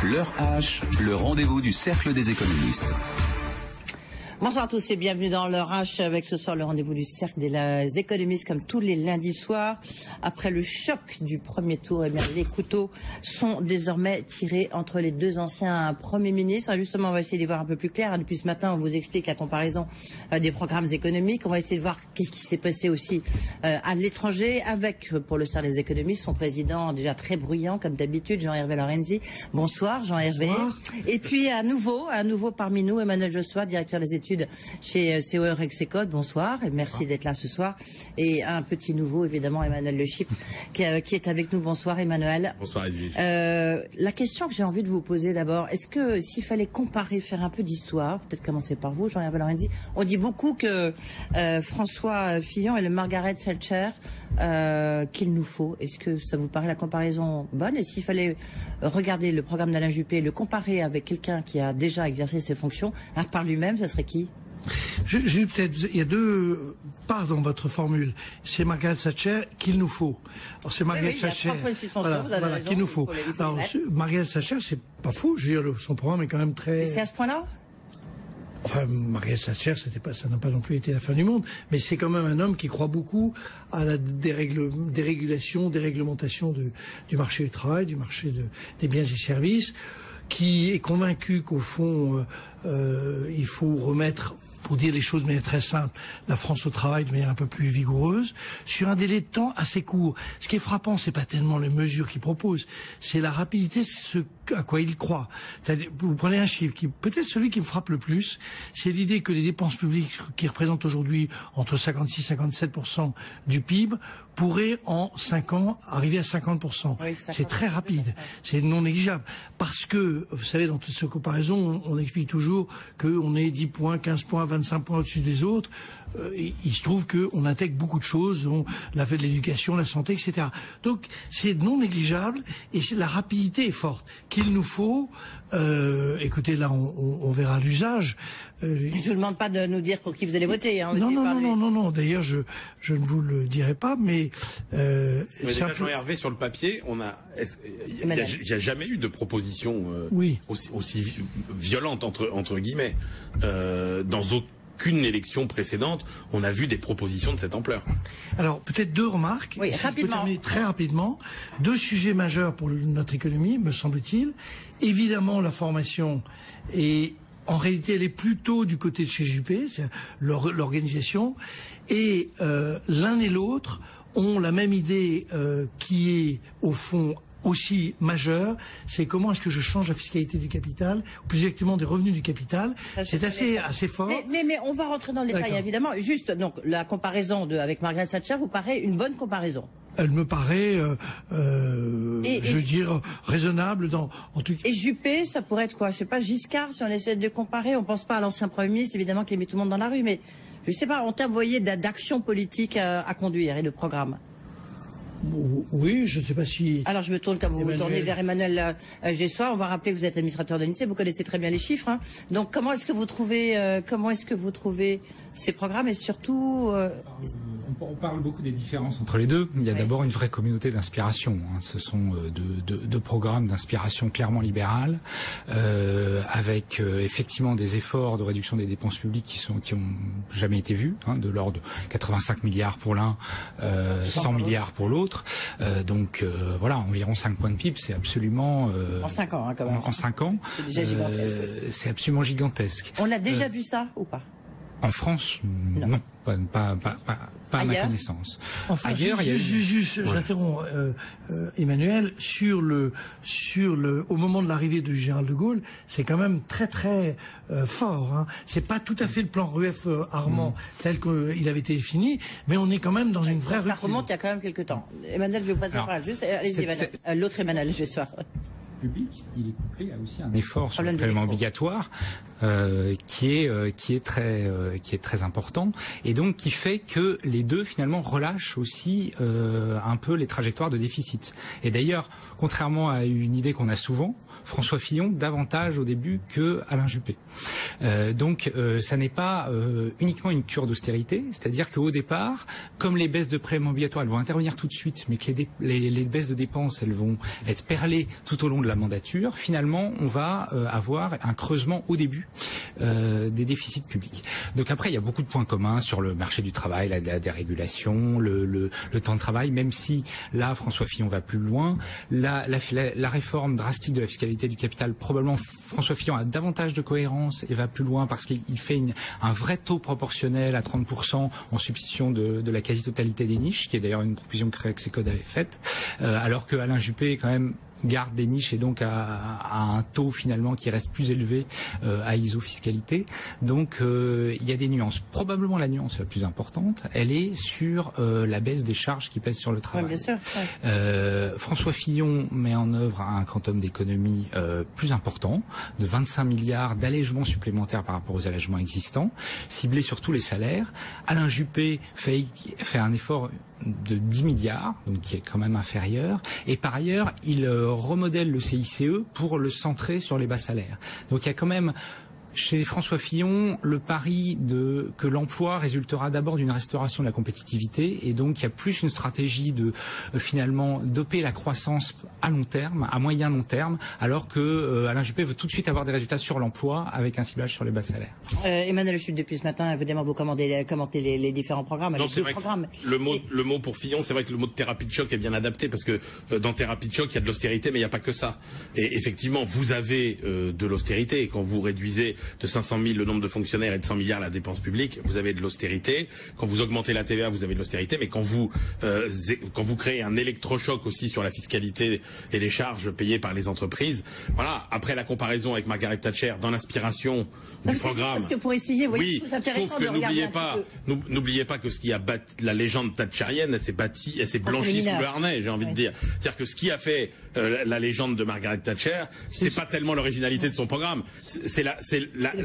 L'heure H, le rendez-vous du Cercle des économistes. Bonsoir à tous et bienvenue dans l'heure H avec ce soir le rendez-vous du Cercle des économistes comme tous les lundis soirs. Après le choc du premier tour, eh bien, les couteaux sont désormais tirés entre les deux anciens premiers ministres. Justement, on va essayer d'y voir un peu plus clair. Depuis ce matin, on vous explique la comparaison des programmes économiques. On va essayer de voir qu'est-ce qui s'est passé aussi à l'étranger avec, pour le Cercle des économistes, son président déjà très bruyant comme d'habitude, Jean-Hervé Lorenzi. Bonsoir Jean-Hervé. Et puis à nouveau parmi nous, Emmanuel Jossuat, directeur des études chez COE Rexecode. Bonsoir et merci d'être là ce soir. Et un petit nouveau, évidemment, Emmanuel Le Chypre, qui est avec nous. Bonsoir Emmanuel. Bonsoir Edwige. La question que j'ai envie de vous poser d'abord, est-ce que s'il fallait comparer, faire un peu d'histoire, peut-être commencer par vous, Jean-Hervé Lorenzi, on dit beaucoup que François Fillon est le Margaret Thatcher qu'il nous faut. Est-ce que ça vous paraît la comparaison bonne? Et s'il fallait regarder le programme d'Alain Juppé et le comparer avec quelqu'un qui a déjà exercé ses fonctions, par lui-même, ça serait qui? Il y a deux parts dans votre formule. C'est Margaret Thatcher qu'il nous faut. Alors c'est Margaret Thatcher, voilà, qu'il nous faut. Alors Margaret Thatcher, c'est pas faux. Je veux dire, son programme est quand même très. Mais c'est à ce point-là? Enfin, Margaret Thatcher, ça n'a pas non plus été la fin du monde, mais c'est quand même un homme qui croit beaucoup à la dérégulation, déréglementation du marché du travail, du marché des biens et services, qui est convaincu qu'au fond, il faut remettre, pour dire les choses de manière très simple, la France au travail de manière un peu plus vigoureuse, sur un délai de temps assez court. Ce qui est frappant, c'est pas tellement les mesures qu'il propose, c'est la rapidité, ce à quoi il croit. Vous prenez un chiffre qui, peut-être celui qui me frappe le plus, c'est l'idée que les dépenses publiques qui représentent aujourd'hui entre 56 et 57% du PIB pourraient en 5 ans arriver à 50%. Oui, c'est très rapide, c'est non négligeable. Parce que, vous savez, dans toute cette comparaison, on explique toujours qu'on est 10 points, 15 points, 25 points au-dessus des autres. Il se trouve qu'on intègre beaucoup de choses, dont la fait de l'éducation, la santé, etc. Donc c'est non négligeable et la rapidité est forte. Qu'il nous faut, écoutez, là on verra l'usage. Je ne vous demande pas de nous dire pour qui vous allez voter. Hein, non. D'ailleurs, je ne vous le dirai pas, mais. Déjà, Jean-Hervé, sur le papier, il n'y a jamais eu de proposition aussi violente entre guillemets dans aucune élection précédente, on a vu des propositions de cette ampleur. Alors, peut-être deux remarques. Oui, rapidement. Très rapidement. Deux sujets majeurs pour notre économie, me semble-t-il. Évidemment, la formation et en réalité, elle est plutôt du côté de chez Juppé, c'est l'organisation. Et l'un et l'autre ont la même idée qui est, au fond, aussi majeur, c'est comment est-ce que je change la fiscalité du capital, ou plus exactement des revenus du capital. C'est assez fort. Mais on va rentrer dans le détail, évidemment. Juste, donc, la comparaison avec Margaret Thatcher vous paraît une bonne comparaison? Elle me paraît, je veux dire, raisonnable en tout cas. Et Juppé, ça pourrait être quoi? Je sais pas, Giscard, si on essaie de comparer, on pense pas à l'ancien Premier ministre, évidemment, qui met tout le monde dans la rue, mais je sais pas, en termes, vous voyez, d'action politique à conduire et de programme. Oui, je ne sais pas si... Alors je me tourne comme vous vous tournez vers Emmanuel Jossuat. On va rappeler que vous êtes administrateur de l'INSEE, vous connaissez très bien les chiffres. Hein. Donc comment est-ce que vous trouvez ces programmes et surtout... On parle beaucoup des différences entre les deux. Il y a d'abord une vraie communauté d'inspiration. Hein. Ce sont deux programmes d'inspiration clairement libérales, avec effectivement des efforts de réduction des dépenses publiques qui ont jamais été vus, hein, de l'ordre de 85 milliards pour l'un, 100 milliards pour l'autre. Donc voilà, environ 5 points de PIB, c'est absolument... en 5 ans, hein, quand même. En 5 ans. C'est déjà gigantesque. C'est absolument gigantesque. On a déjà vu ça ou pas? En France, non. Pas à ma connaissance. Enfin, ailleurs, j'interromps Emmanuel au moment de l'arrivée du général de Gaulle, c'est quand même très très fort. Hein. C'est pas tout à fait le plan Rueff Armand tel qu'il avait été défini, mais on est quand même dans une vraie rupture. Ça remonte il y a quand même quelques temps. Emmanuel, je vais vous passer la parole. Juste, allez-y, l'autre Emmanuel, je sois. Public, il est couplé à aussi un effort sur le prélèvement obligatoire qui est très important et donc qui fait que les deux finalement relâchent aussi un peu les trajectoires de déficit. Et d'ailleurs, contrairement à une idée qu'on a souvent, François Fillon davantage au début que Alain Juppé. Donc ça n'est pas uniquement une cure d'austérité, c'est-à-dire qu'au départ, comme les baisses de prélèvements obligatoires elles vont intervenir tout de suite, mais que les baisses de dépenses elles vont être perlées tout au long de la mandature, finalement on va avoir un creusement au début des déficits publics. Donc après il y a beaucoup de points communs sur le marché du travail, la dérégulation, le temps de travail, même si là François Fillon va plus loin, la réforme drastique de la fiscalité du capital, probablement François Fillon a davantage de cohérence et va plus loin parce qu'il fait un vrai taux proportionnel à 30% en substitution de la quasi-totalité des niches, qui est d'ailleurs une proposition que Rexecode avait faite, alors que Alain Juppé quand même garde des niches et donc à un taux finalement qui reste plus élevé à isofiscalité. Donc il y a des nuances. Probablement la nuance la plus importante, elle est sur la baisse des charges qui pèsent sur le travail. Oui, bien sûr. Ouais. François Fillon met en œuvre un quantum d'économie plus important, de 25 milliards d'allègements supplémentaires par rapport aux allègements existants, ciblés sur tous les salaires. Alain Juppé fait un effort de 10 milliards, donc qui est quand même inférieur. Et par ailleurs, il remodèle le CICE pour le centrer sur les bas salaires. Donc il y a quand même chez François Fillon le pari que l'emploi résultera d'abord d'une restauration de la compétitivité, et donc il y a plus une stratégie de finalement doper la croissance à long terme, à moyen long terme, alors que Alain Juppé veut tout de suite avoir des résultats sur l'emploi avec un ciblage sur les bas salaires. Emmanuel Chute, depuis ce matin, évidemment, vous commentez les différents programmes. Non, c'est vrai le mot pour Fillon, c'est vrai que le mot de thérapie de choc est bien adapté, parce que dans thérapie de choc, il y a de l'austérité, mais il n'y a pas que ça. Et effectivement, vous avez de l'austérité. Quand vous réduisez de 500 000 le nombre de fonctionnaires et de 100 milliards la dépense publique, vous avez de l'austérité. Quand vous augmentez la TVA, vous avez de l'austérité. Mais quand vous créez un électrochoc aussi sur la fiscalité et les charges payées par les entreprises, voilà. Après la comparaison avec Margaret Thatcher dans l'inspiration du programme. Parce que pour essayer, vous voyez, oui, c'est intéressant de regarder n'oubliez pas que ce qui a bâti la légende thatcherienne, elle s'est blanchie sous le harnais, j'ai envie de dire. C'est-à-dire que ce qui a fait la légende de Margaret Thatcher, c'est pas tellement l'originalité de son programme, c'est la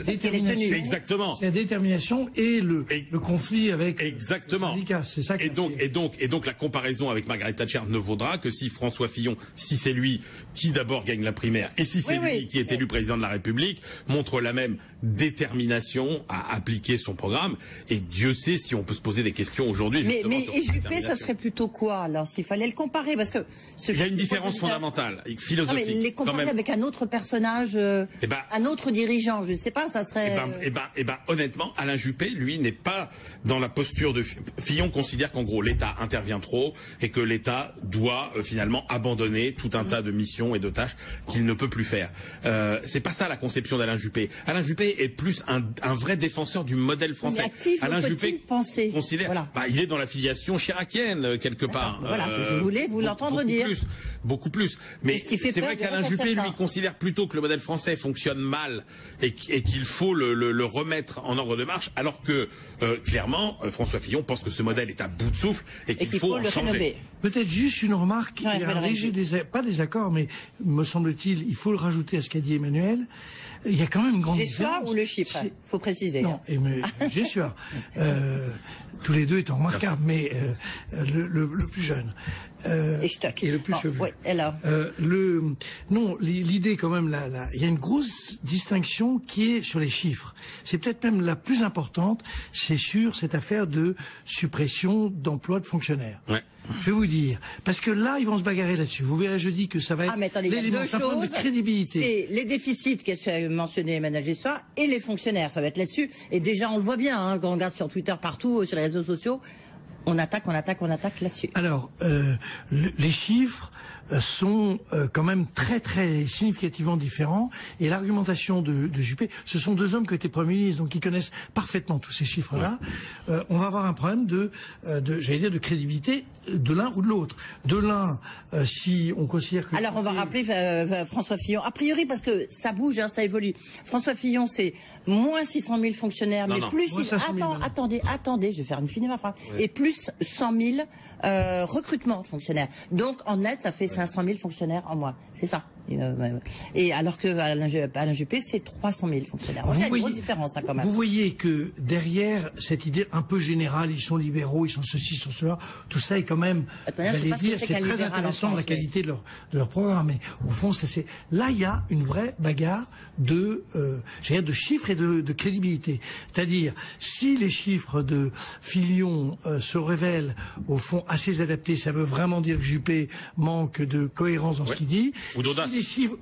détermination. Exactement. C'est la détermination et le conflit avec les syndicats. C'est ça. Et donc la comparaison avec Margaret Thatcher ne vaudra que si François Fillon, si c'est lui qui d'abord gagne la primaire, et si c'est lui qui est élu président de la République, montre la même détermination à appliquer son programme. Et Dieu sait si on peut se poser des questions aujourd'hui. Mais Juppé, ça serait plutôt quoi alors s'il fallait le comparer, parce que il y a une différence fondamentale, philosophique. Non, mais les comparer avec un autre personnage, un autre dirigeant, je ne sais pas, ça serait. Honnêtement, Alain Juppé, lui, n'est pas dans la posture de Fillon. Considère qu'en gros l'État intervient trop et que l'État doit finalement abandonner tout un tas de missions et de tâches qu'il ne peut plus faire. C'est pas ça la conception d'Alain Juppé. Alain Juppé est plus un vrai défenseur du modèle français. Alain Juppé considère, il est dans la filiation chiracienne quelque part. Voilà, je voulais vous l'entendre dire. Beaucoup plus. Mais c'est vrai qu'Alain Juppé, lui, considère plutôt que le modèle français fonctionne mal et qu'il faut le remettre en ordre de marche, alors que clairement François Fillon pense que ce modèle est à bout de souffle et qu'il faut le changer. Peut-être juste une remarque, il y a un léger pas désaccord, mais me semble-t-il, il faut le rajouter à ce qu'a dit Emmanuel. Il y a quand même une grande différence. Gessoir ou le chiffre, faut préciser. Non, Gessoir. Tous les deux étant remarquables, mais le plus jeune. Et le plus chevelu. Ouais, l'idée quand même, il y a une grosse distinction qui est sur les chiffres. C'est peut-être même la plus importante, c'est sur cette affaire de suppression d'emplois de fonctionnaires. Ouais. Je vais vous dire, parce que là, ils vont se bagarrer là-dessus. Vous verrez jeudi que ça va être l'élément de crédibilité. C'est les déficits qu'a mentionné Emmanuel Gessoir et les fonctionnaires. Ça va être là-dessus. Et déjà, on le voit bien, quand on regarde sur Twitter, partout, sur les réseaux sociaux, on attaque là-dessus. Alors, les chiffres sont quand même très très significativement différents, et l'argumentation de Juppé, ce sont deux hommes qui étaient premiers ministres, donc ils connaissent parfaitement tous ces chiffres-là. On va avoir un problème de crédibilité de l'un ou de l'autre. De l'un, si on considère que... Alors on va rappeler François Fillon, a priori, parce que ça bouge, ça évolue. François Fillon, c'est moins 600 000 fonctionnaires, plus... Attendez, je vais faire une fine ma phrase. Ouais. Et plus 100 000 recrutements de fonctionnaires. Donc en net, ça fait 500 000 fonctionnaires en moins. C'est ça. Et alors que Alain Juppé, c'est 300 000 fonctionnaires. Il y a une grosse différence, quand même. Vous voyez que derrière cette idée un peu générale, ils sont libéraux, ils sont ceci, ils sont cela, tout ça est quand même, j'allais dire, c'est très intéressant la qualité de leur programme. Mais au fond, là, il y a une vraie bagarre de chiffres et de crédibilité. C'est-à-dire, si les chiffres de Fillon se révèlent au fond assez adaptés, ça veut vraiment dire que Juppé manque de cohérence dans ce qu'il dit. Ou d'audace.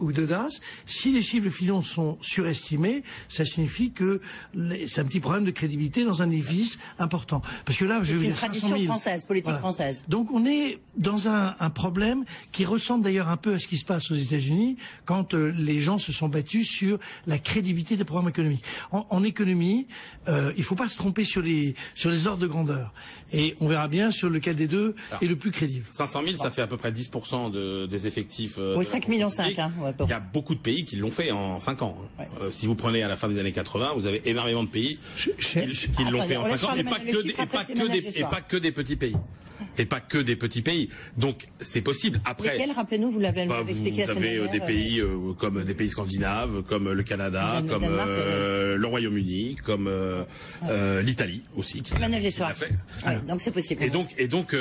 Ou d'audace. Si les chiffres de Fillon sont surestimés, ça signifie que c'est un petit problème de crédibilité dans un édifice important. Parce que là, je veux dire, 500 000, française, politique française. Donc on est dans un problème qui ressemble d'ailleurs un peu à ce qui se passe aux États-Unis quand les gens se sont battus sur la crédibilité des programmes économiques. En économie, il faut pas se tromper sur les ordres de grandeur. Et on verra bien sur lequel des deux est le plus crédible. 500 000, ça fait à peu près 10% des effectifs. Oui, 5,5 millions. Il y a beaucoup de pays qui l'ont fait en 5 ans. Ouais. Si vous prenez à la fin des années 80, vous avez énormément de pays qui l'ont fait en 5 ans, et pas que des petits pays. Et pas que des petits pays. Donc, c'est possible. Après. Lesquels, rappelez-nous, vous l'avez expliqué la semaine dernière. Vous avez des pays comme des pays scandinaves, comme le Canada, comme le Royaume-Uni, comme l'Italie aussi. Emmanuel Gessoir. Ouais, donc c'est possible. Et donc,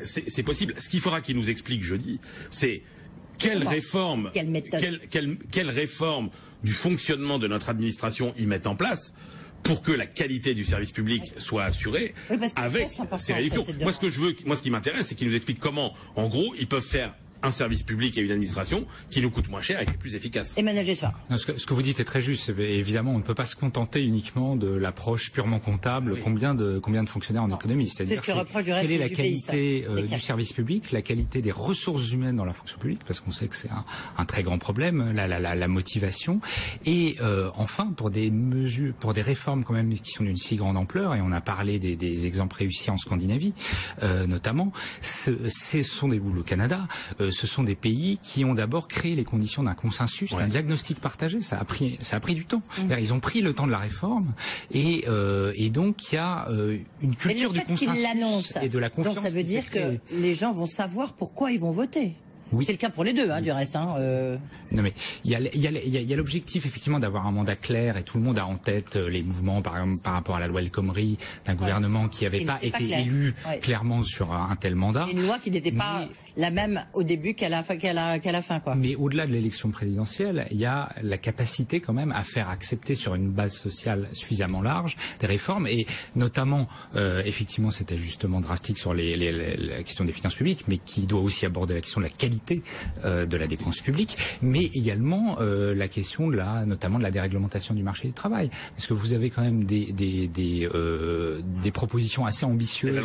c'est possible. Ce qu'il faudra qu'il nous explique jeudi, c'est quelle réforme du fonctionnement de notre administration ils mettent en place pour que la qualité du service public soit assurée avec ces réductions. Moi, ce qui m'intéresse, c'est qu'ils nous expliquent comment, en gros, ils peuvent faire un service public et une administration qui nous coûte moins cher et qui est plus efficace. Emmanuel Gessoir. Ce que vous dites est très juste. Évidemment, on ne peut pas se contenter uniquement de l'approche purement comptable. Oui. Combien de fonctionnaires en économie, c'est-à-dire quelle est la qualité du service public, la qualité des ressources humaines dans la fonction publique, parce qu'on sait que c'est un très grand problème, la motivation. Et enfin, pour des mesures, pour des réformes quand même qui sont d'une si grande ampleur, et on a parlé des exemples réussis en Scandinavie, notamment, ce sont des boulots au Canada. Ce sont des pays qui ont d'abord créé les conditions d'un consensus, d'un diagnostic partagé. Ça a pris du temps. Ils ont pris le temps de la réforme et donc il y a une culture du consensus et de la confiance. Donc ça veut dire que les gens vont savoir pourquoi ils vont voter. Oui. C'est le cas pour les deux, du reste. Non, mais il y a l'objectif effectivement d'avoir un mandat clair, et tout le monde a en tête les mouvements, par exemple, par rapport à la loi El Khomri, d'un gouvernement qui n'avait pas été élu clairement sur un tel mandat. Une loi qui n'était pas la même au début qu'à la fin, quoi. Mais au-delà de l'élection présidentielle, il y a la capacité quand même à faire accepter sur une base sociale suffisamment large des réformes, et notamment effectivement cet ajustement drastique sur la question des finances publiques, mais qui doit aussi aborder la question de la qualité de la dépense publique, mais également la question notamment de la déréglementation du marché du travail, parce que vous avez quand même des propositions assez ambitieuses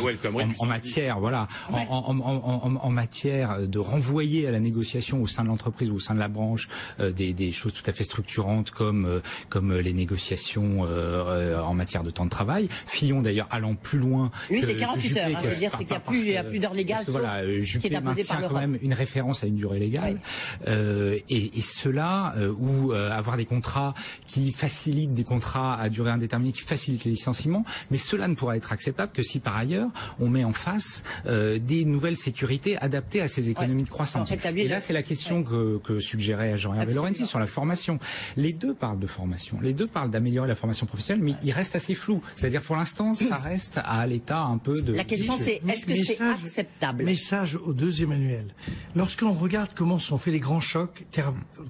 en matière, en matière de renvoyer à la négociation au sein de l'entreprise ou au sein de la branche des choses tout à fait structurantes comme les négociations en matière de temps de travail. Fillon d'ailleurs allant plus loin. Lui c'est 48 heures, je veux dire, c'est qu'il n'y a plus d'heures légales, sauf Juppé qui est imposé par l'Europe. Quand même une référence à une durée légale, et cela ou avoir des contrats qui facilitent, des contrats à durée indéterminée qui facilitent les licenciements, mais cela ne pourra être acceptable que si par ailleurs on met en face des nouvelles sécurités adaptées à ces économies de croissance. Et là c'est la question que suggérait Jean-Hervé Lorenzi sur la formation. Les deux parlent de formation, les deux parlent d'améliorer la formation professionnelle, mais il reste assez flou. C'est-à-dire pour l'instant ça reste à l'état un peu de... La question c'est est-ce que c'est acceptable? Message aux deux Emmanuel. Lorsque l'on regarde comment sont faits les grands chocs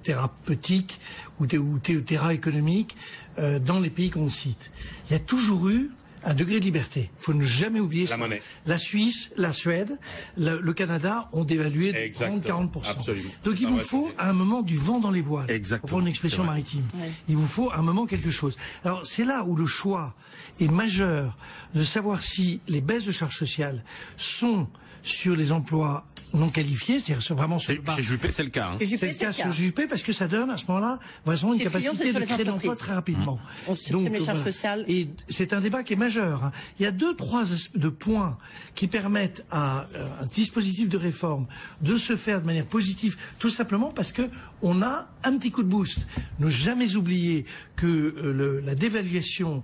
thérapeutiques ou économiques dans les pays qu'on cite, il y a toujours eu un degré de liberté. Il faut ne jamais oublier ça. La Suisse, la Suède, le Canada ont dévalué de 30-40%. Donc il vous faut à un moment du vent dans les voiles. Pour prendre une expression maritime. Il vous faut à un moment quelque chose. Alors c'est là où le choix est majeur de savoir si les baisses de charges sociales sont sur les emplois non qualifiés, c'est-à-dire vraiment sur le bas. Chez Juppé, c'est le cas. Hein. C'est le cas sur Juppé parce que ça donne à ce moment-là vraiment une capacité de créer de l'emploi très rapidement. On supprime les charges sociales. Et c'est un débat qui est majeur. Il y a 2-3 points qui permettent à un dispositif de réforme de se faire de manière positive, tout simplement parce que on a un petit coup de boost. Ne jamais oublier que la dévaluation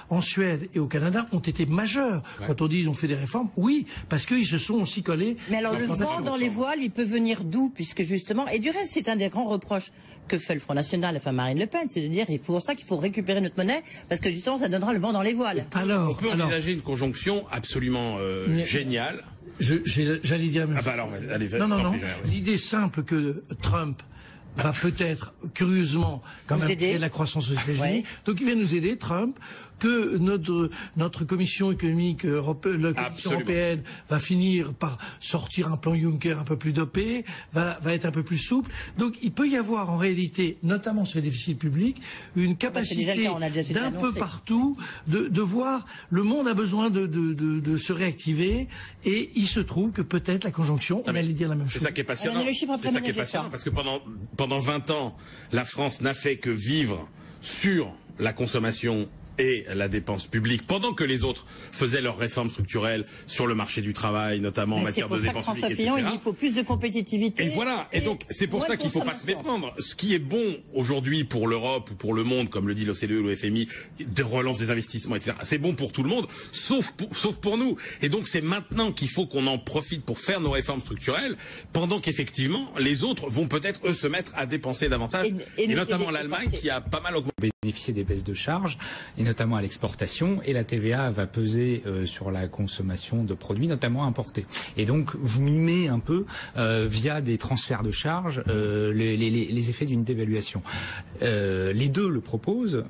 en Suède et au Canada ont été majeures. Quand on dit ils ont fait des réformes, oui, parce qu'ils se sont aussi coller. Mais alors le vent dans les voiles, il peut venir d'où? Puisque justement, et du reste, c'est un des grands reproches que fait le Front National, enfin Marine Le Pen, c'est de dire c'est pour ça qu'il faut récupérer notre monnaie, parce que justement ça donnera le vent dans les voiles. On peut envisager une conjonction absolument géniale. J'allais dire la même chose. Alors, allez, non. L'idée simple que Trump va peut-être, curieusement, quand même, créer la croissance aux États-Unis. Donc il vient nous aider, Trump, que notre commission économique la Commission européenne va finir par sortir un plan Juncker un peu plus dopé, va être un peu plus souple. Donc il peut y avoir en réalité, notamment sur les déficits publics, une capacité d'un peu partout de voir le monde a besoin de se réactiver, et il se trouve que peut-être la conjonction, on allait dire la même chose. C'est ça qui est passionnant. C'est ça qui est passionnant, parce que pendant 20 ans, la France n'a fait que vivre sur la consommation et la dépense publique, pendant que les autres faisaient leurs réformes structurelles sur le marché du travail, notamment en matière de dépenses publiques, etc. C'est pour ça que François Fillon, il dit qu'il faut plus de compétitivité. Et voilà, et donc c'est pour ça qu'il ne faut pas se méprendre. Ce qui est bon aujourd'hui pour l'Europe ou pour le monde, comme le dit l'OCDE ou le FMI, de relance des investissements, etc., c'est bon pour tout le monde, sauf pour nous. Et donc c'est maintenant qu'il faut qu'on en profite pour faire nos réformes structurelles, pendant qu'effectivement les autres vont peut-être, eux, se mettre à dépenser davantage, et notamment l'Allemagne qui a pas mal augmenté. Bénéficier des baisses de charges, et notamment à l'exportation, et la TVA va peser sur la consommation de produits, notamment importés. Et donc, vous mimez un peu, via des transferts de charges, les effets d'une dévaluation. Les deux le proposent.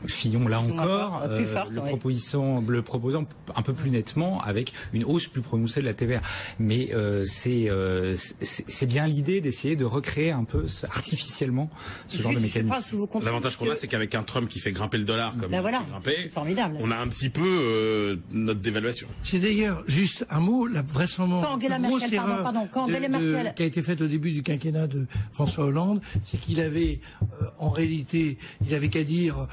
Fillon, là encore, le proposant un peu plus nettement, avec une hausse plus prononcée de la TVA. Mais c'est bien l'idée d'essayer de recréer un peu artificiellement ce genre de mécanisme. L'avantage qu'on a, c'est qu'avec un Trump qui fait grimper le dollar comme il fait grimper, formidable. On a un petit peu notre dévaluation. C'est d'ailleurs juste un mot, la vraisemblablement grosse erreur qui a été faite au début du quinquennat de François Hollande, c'est qu'il avait en réalité, il avait qu'à dire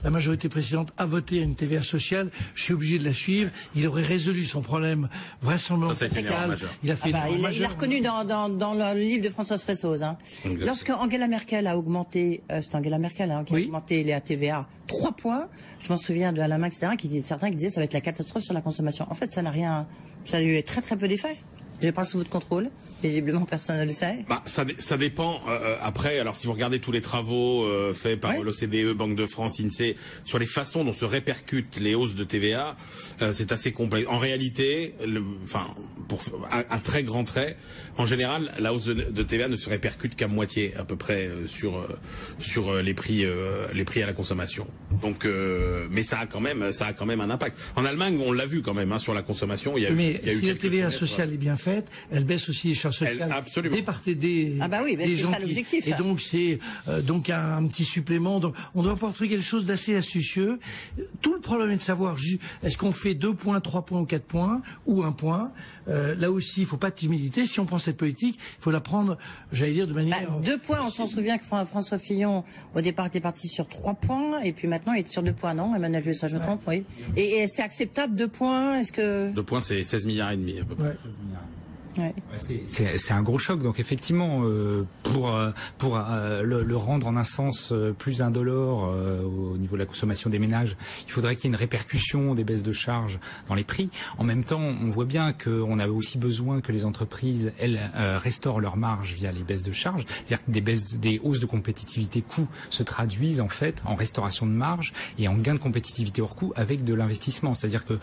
la majorité précédente a voté une TVA sociale, je suis obligé de la suivre. Il aurait résolu son problème vraisemblablement fiscal. Il a fait il l'a reconnu dans le livre de Françoise Fressoz. Lorsque Angela Merkel a augmenté, c'est Angela Merkel qui a augmenté la TVA 3 points, je m'en souviens de Alain, etc., certains qui disaient ça va être la catastrophe sur la consommation. En fait, ça a eu très très peu d'effet. Je parle sous votre contrôle. Visiblement, personne ne le sait. Ça dépend. Après, alors si vous regardez tous les travaux faits par l'OCDE, Banque de France, INSEE, sur les façons dont se répercutent les hausses de TVA, c'est assez complexe. En réalité, à très grands traits, en général, la hausse de TVA ne se répercute qu'à moitié, à peu près, sur les prix à la consommation. Donc, mais ça a quand même un impact. En Allemagne, on l'a vu quand même sur la consommation. Si la TVA sociale est bien faite, elle baisse aussi les charges sociales des parties des gens. C'est l'objectif. Et donc c'est un petit supplément. Donc on doit pouvoir trouver quelque chose d'assez astucieux. Tout le problème est de savoir est-ce qu'on fait 2 points, 3 points ou 4 points ou 1 point. Là aussi, il ne faut pas de timidité. Si on prend cette politique, il faut la prendre, j'allais dire, de manière... 2 points, on s'en souvient que François Fillon, au départ, était parti sur 3 points, et puis maintenant, il est sur 2 points, non? Emmanuel Jouet, ça je me trompe, oui. Et c'est acceptable, 2 points? Est-ce que... 2 points, c'est 16 milliards et demi, à peu près. 16 milliards. C'est un gros choc, donc effectivement pour le rendre en un sens plus indolore au niveau de la consommation des ménages, il faudrait qu'il y ait une répercussion des baisses de charges dans les prix. En même temps, on voit bien qu'on a aussi besoin que les entreprises restaurent leurs marges via les baisses de charges, c'est-à-dire que des hausses de compétitivité coûts se traduisent en fait en restauration de marge et en gain de compétitivité hors coût avec de l'investissement. C'est-à-dire que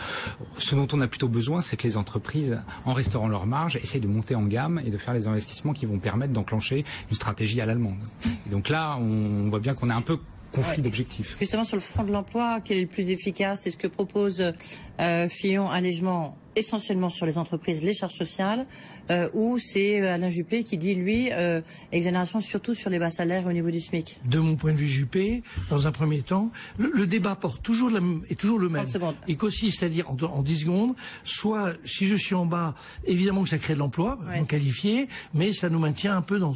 ce dont on a plutôt besoin, c'est que les entreprises, en restaurant leurs marges, essayer de monter en gamme et de faire les investissements qui vont permettre d'enclencher une stratégie à l'allemande. Et donc là, on voit bien qu'on a un peu conflit d'objectifs. Justement, sur le front de l'emploi, quel est le plus efficace? Est-ce que propose Fillon allègement essentiellement sur les entreprises, les charges sociales, ou c'est Alain Juppé qui dit, lui, exonération surtout sur les bas salaires au niveau du SMIC? De mon point de vue, Juppé, dans un premier temps, le débat porte toujours est toujours le même. Il consiste à dire en 10 secondes, soit si je suis en bas, évidemment que ça crée de l'emploi, non qualifié, mais ça nous maintient un peu dans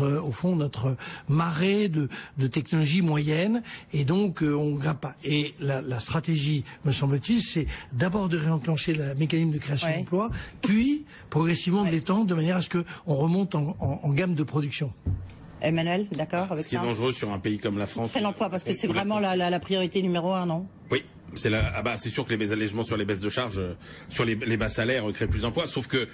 au fond, notre marée de technologie moyenne, et donc on ne grimpe pas. Et la stratégie, me semble-t-il, c'est d'abord de réenclencher la mécanisme de création d'emplois, puis progressivement de l'étendre de manière à ce qu'on remonte en gamme de production. Emmanuel, d'accord avec ça? Ce qui est dangereux sur un pays comme la France. C'est l'emploi, parce que c'est vraiment la priorité numéro 1, non? Oui. C'est sûr que les allègements sur les baisses de charges, sur les bas salaires créent plus d'emplois. Sauf que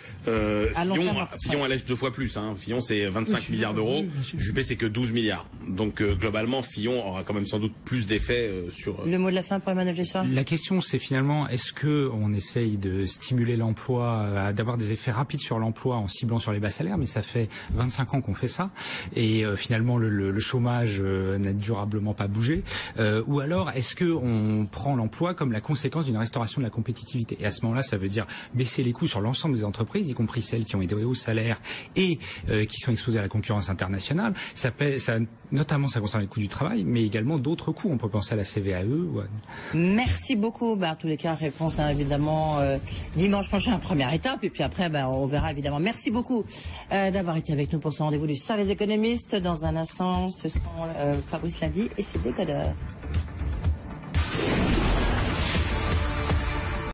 Fillon allège 2 fois plus. Fillon c'est 25 milliards d'euros. Juppé c'est que 12 milliards. Donc globalement Fillon aura quand même sans doute plus d'effets sur. Le mot de la fin pour Emmanuel Jessouard. La question c'est finalement est-ce que on essaye de stimuler l'emploi, d'avoir des effets rapides sur l'emploi en ciblant sur les bas salaires, mais ça fait 25 ans qu'on fait ça et finalement le chômage n'a durablement pas bougé. Ou alors est-ce que on prend l'emploi comme la conséquence d'une restauration de la compétitivité. Et à ce moment-là, ça veut dire baisser les coûts sur l'ensemble des entreprises, y compris celles qui ont des hauts salaires et qui sont exposées à la concurrence internationale. Notamment, ça concerne les coûts du travail, mais également d'autres coûts. On peut penser à la CVAE. Merci beaucoup. En tous les cas, réponse évidemment dimanche prochain, première étape. Et puis après, on verra évidemment. Merci beaucoup d'avoir été avec nous pour ce rendez-vous du Cercle des économistes. Dans un instant, ce seront Fabrice Lundy et ses décodeurs.